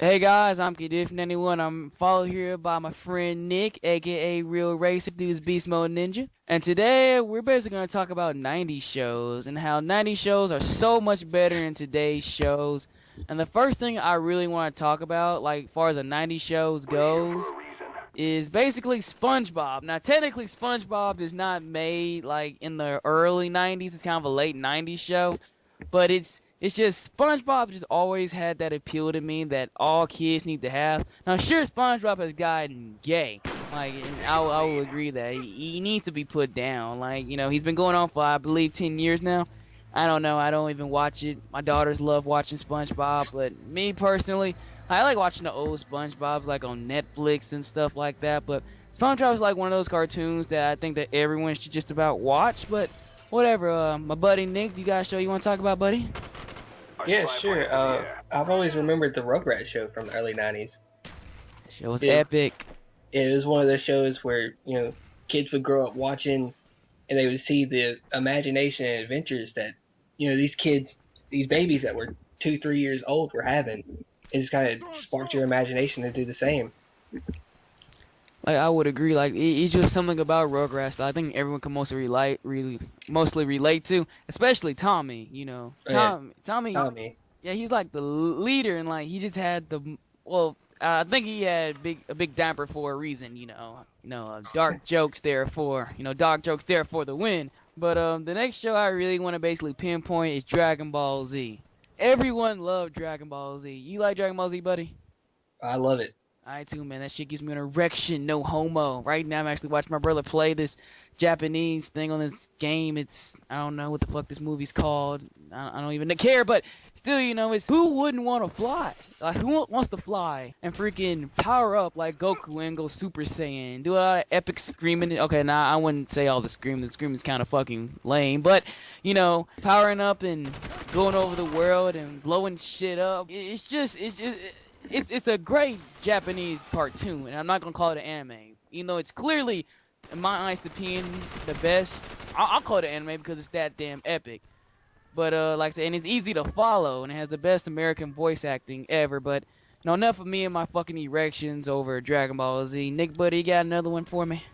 Hey guys, I'm Kdhif91. I'm followed here by my friend Nick, aka Real Racer, Dude's Beast Mode Ninja. And today we're basically going to talk about 90s shows and how 90s shows are so much better than today's shows. And the first thing I really want to talk about, like as far as the 90s shows goes, is basically SpongeBob. Now technically SpongeBob is not made like in the early 90s. It's kind of a late 90s show. But it's just SpongeBob just always had that appeal to me that all kids need to have. Now, sure, SpongeBob has gotten gay. Like, and I will agree that he needs to be put down. Like, you know, he's been going on for, I believe, 10 years now. I don't know. I don't even watch it. My daughters love watching SpongeBob. But me, personally, I like watching the old SpongeBobs, like, on Netflix and stuff like that. But SpongeBob is like one of those cartoons that I think that everyone should just about watch. But whatever. My buddy Nick, you got a show you want to talk about, buddy? Yeah, sure. I've always remembered the Rugrats show from the early 90s. That show was epic. It was one of those shows where, kids would grow up watching and they would see the imagination and adventures that, these kids, these babies that were 2-3 years old were having. It just kind of sparked your imagination to do the same. Like, I would agree. Like, it's just something about Rugrats that I think everyone can mostly relate to, especially Tommy. Tommy. Yeah, he's like the leader, and like he just had I think he had a big damper for a reason. Dark jokes there for the win. But the next show I really want to basically pinpoint is Dragon Ball Z. Everyone loved Dragon Ball Z. You like Dragon Ball Z, buddy? I love it. I too, man. That shit gives me an erection. No homo. Right now, I'm actually watching my brother play this Japanese thing on this game. I don't know what the fuck this movie's called. I don't even care, but still, it's who wouldn't want to fly? Like, who wants to fly and freaking power up like Goku and go Super Saiyan? Do a lot of epic screaming. Okay, I wouldn't say all the screaming. The screaming's kind of fucking lame, but, powering up and going over the world and blowing shit up. It's a great Japanese cartoon, and I'm not gonna call it an anime. It's clearly, in my eyes, the best. I'll call it an anime because it's that damn epic. But like I said, and it's easy to follow, and it has the best American voice acting ever. But enough of me and my fucking erections over Dragon Ball Z. Nick, buddy, you got another one for me?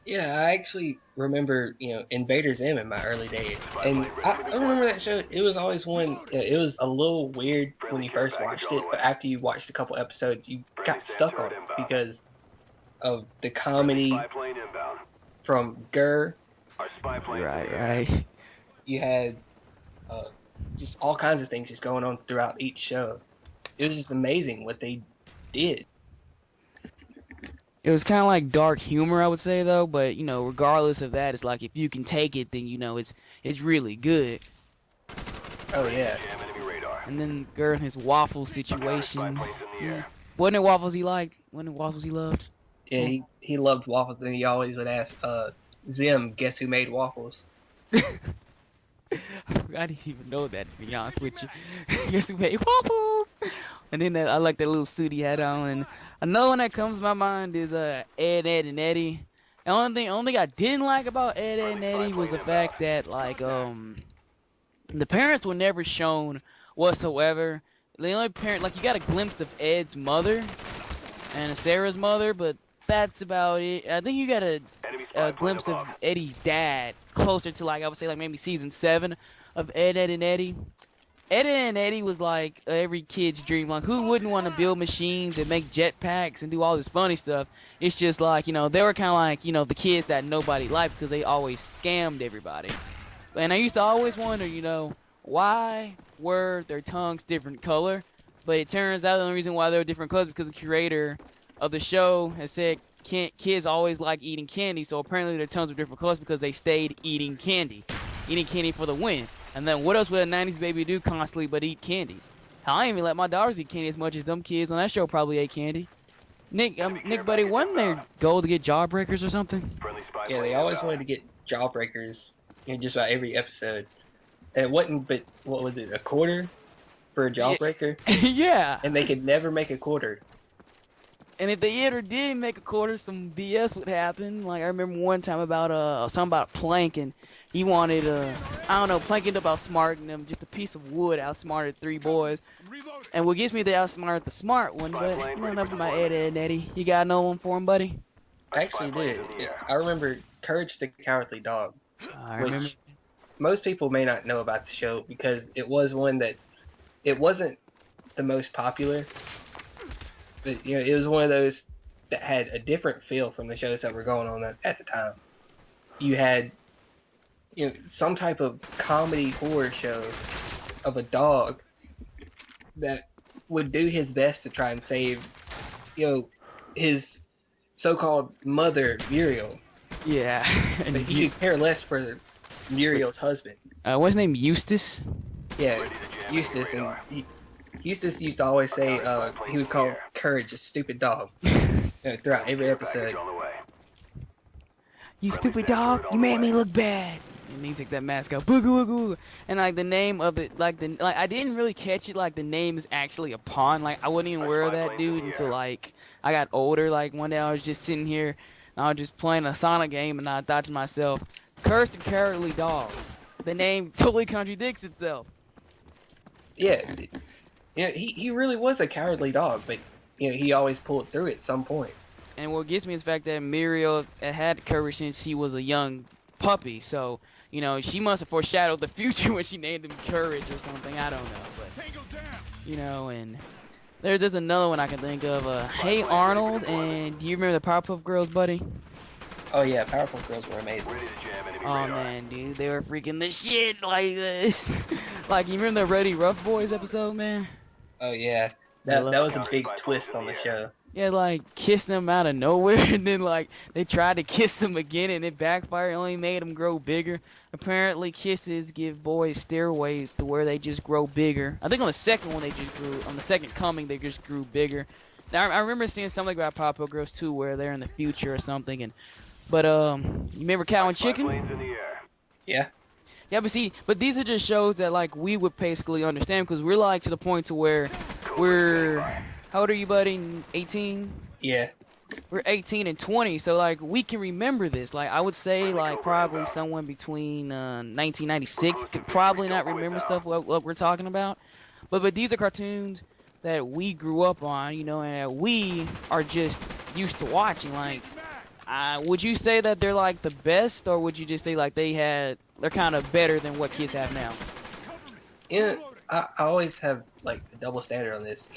Yeah, I actually remember, Invader Zim in my early days. And I remember that show. It was always one, it was a little weird when you first watched it, but after you watched a couple episodes, you got stuck on it because of the comedy from Gurr. Right. You had just all kinds of things just going on throughout each show. It was just amazing what they did. It was kind of like dark humor, I would say, though. But regardless of that, it's like if you can take it, then it's really good. Oh yeah. And then Gurr and his waffle situation. Yeah. Wasn't it waffles he liked? Wasn't it waffles he loved? Yeah, he loved waffles, and he always would ask, Zim, guess who made waffles? I didn't even know that, to be honest with you. Guess who made waffles? And then I like that little suit he had on. And another one that comes to my mind is Ed, and Eddie. The only thing I didn't like about Ed, and Eddie was the fact that the parents were never shown whatsoever. The only parent, you got a glimpse of Ed's mother and Sarah's mother, but that's about it. I think you got a glimpse of Eddie's dad closer to I would say maybe season 7 of Ed, and Eddie. Ed, and Eddie was like every kid's dream. Like, who wouldn't want to build machines and make jetpacks and do all this funny stuff? It's just like, they were kind of the kids that nobody liked because they always scammed everybody. And I used to always wonder, why were their tongues different color? But it turns out the only reason why they were different colors because the creator of the show has said kids always like eating candy, so apparently their tongues were different colors because they stayed eating candy for the win. And then what else would a 90s baby do constantly but eat candy? Hell, I ain't even let my daughters eat candy as much as them kids on that show probably ate candy. Nick, buddy, wasn't their goal to get jawbreakers or something? Yeah, they always wanted to get jawbreakers in just about every episode. And it wasn't, but what was it, a quarter for a jawbreaker? Yeah. And they could never make a quarter. And if they ever did make a quarter, some BS would happen. Like I remember one time about something about Plank, and he wanted I don't know, Plank ended up outsmarting them. Just a piece of wood outsmarted three boys. And what gets me, they outsmarted the smart one. But you know, enough of my Ed, Ed, and Eddie. You got no one for him, buddy? I actually did. I remember Courage the Cowardly Dog, I remember. which most people may not know about the show because it was one that it wasn't the most popular, but you know it was one of those that had a different feel from the shows that were going on at the time. You had some type of comedy horror show of a dog that would do his best to try and save his so-called mother Muriel, Yeah. but he could care less for Muriel's husband. What's his name? Eustace? Yeah, Eustace, and Eustace used to always say he would call Courage a stupid dog throughout every episode. You stupid dog! You made me look bad. And he took that mask out, booga wooga wooga. And like the name of it, like I didn't really catch it. Like the name is actually a pawn. Like I wasn't even aware of that dude until like I got older. Like one day I was just sitting here, and I was just playing a Sonic game, and I thought to myself, "Cursed and Cowardly Dog." The name totally contradicts itself. Yeah, he really was a cowardly dog, but he always pulled through at some point. And what gets me is the fact that Muriel had courage since she was a young puppy. So, she must have foreshadowed the future when she named him Courage or something. I don't know. But, and there's another one I can think of. Hey Arnold, and do you remember the Powerpuff Girls, buddy? Oh yeah, Powerpuff Girls were amazing. Oh man, dude, they were freaking the shit like this. Like, you remember the Ruddy Rough Boys episode, man? Oh yeah, that was a big twist on the show. Yeah, like kissing them out of nowhere, and then like they tried to kiss them again, and it backfired. It only made them grow bigger. Apparently, kisses give boys stairways to where they just grow bigger. I think on the second one they just grew. On the second coming, they just grew bigger. Now I remember seeing something about Powerpuff Girls too, where they're in the future or something. But you remember Cow and Chicken? Yeah. Yeah, but these are just shows that like we would basically understand because we're like to the point to where we're. How old are you, buddy? 18? Yeah. We're 18 and 20, so like we can remember this. Like I would say, like probably someone between 1996 could probably not remember stuff what we're talking about. But these are cartoons that we grew up on, and that we are just used to watching. Like, would you say that they're like the best, or would you just say like they're kind of better than what kids have now? Yeah, I always have like the double standard on this.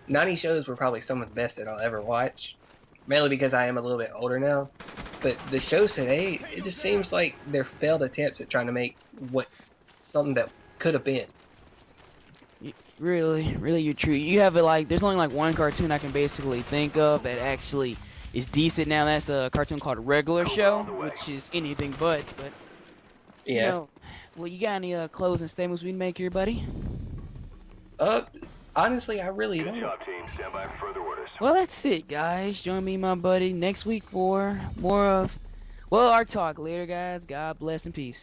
90 shows were probably some of the best that I'll ever watch, mainly because I am a little bit older now. But the shows today, it just seems like they're failed attempts at trying to make something that could have been. Really, you're true. You have it like there's only like one cartoon I can basically think of that actually is decent now. That's a cartoon called Regular Show, which is anything but. Yeah. Well, you got any closing statements we'd make here, buddy? Honestly, I really don't. Good job, team. Stand by for further orders. Well, that's it, guys. Join me, my buddy, next week for more of, our talk. Later, guys. God bless and peace.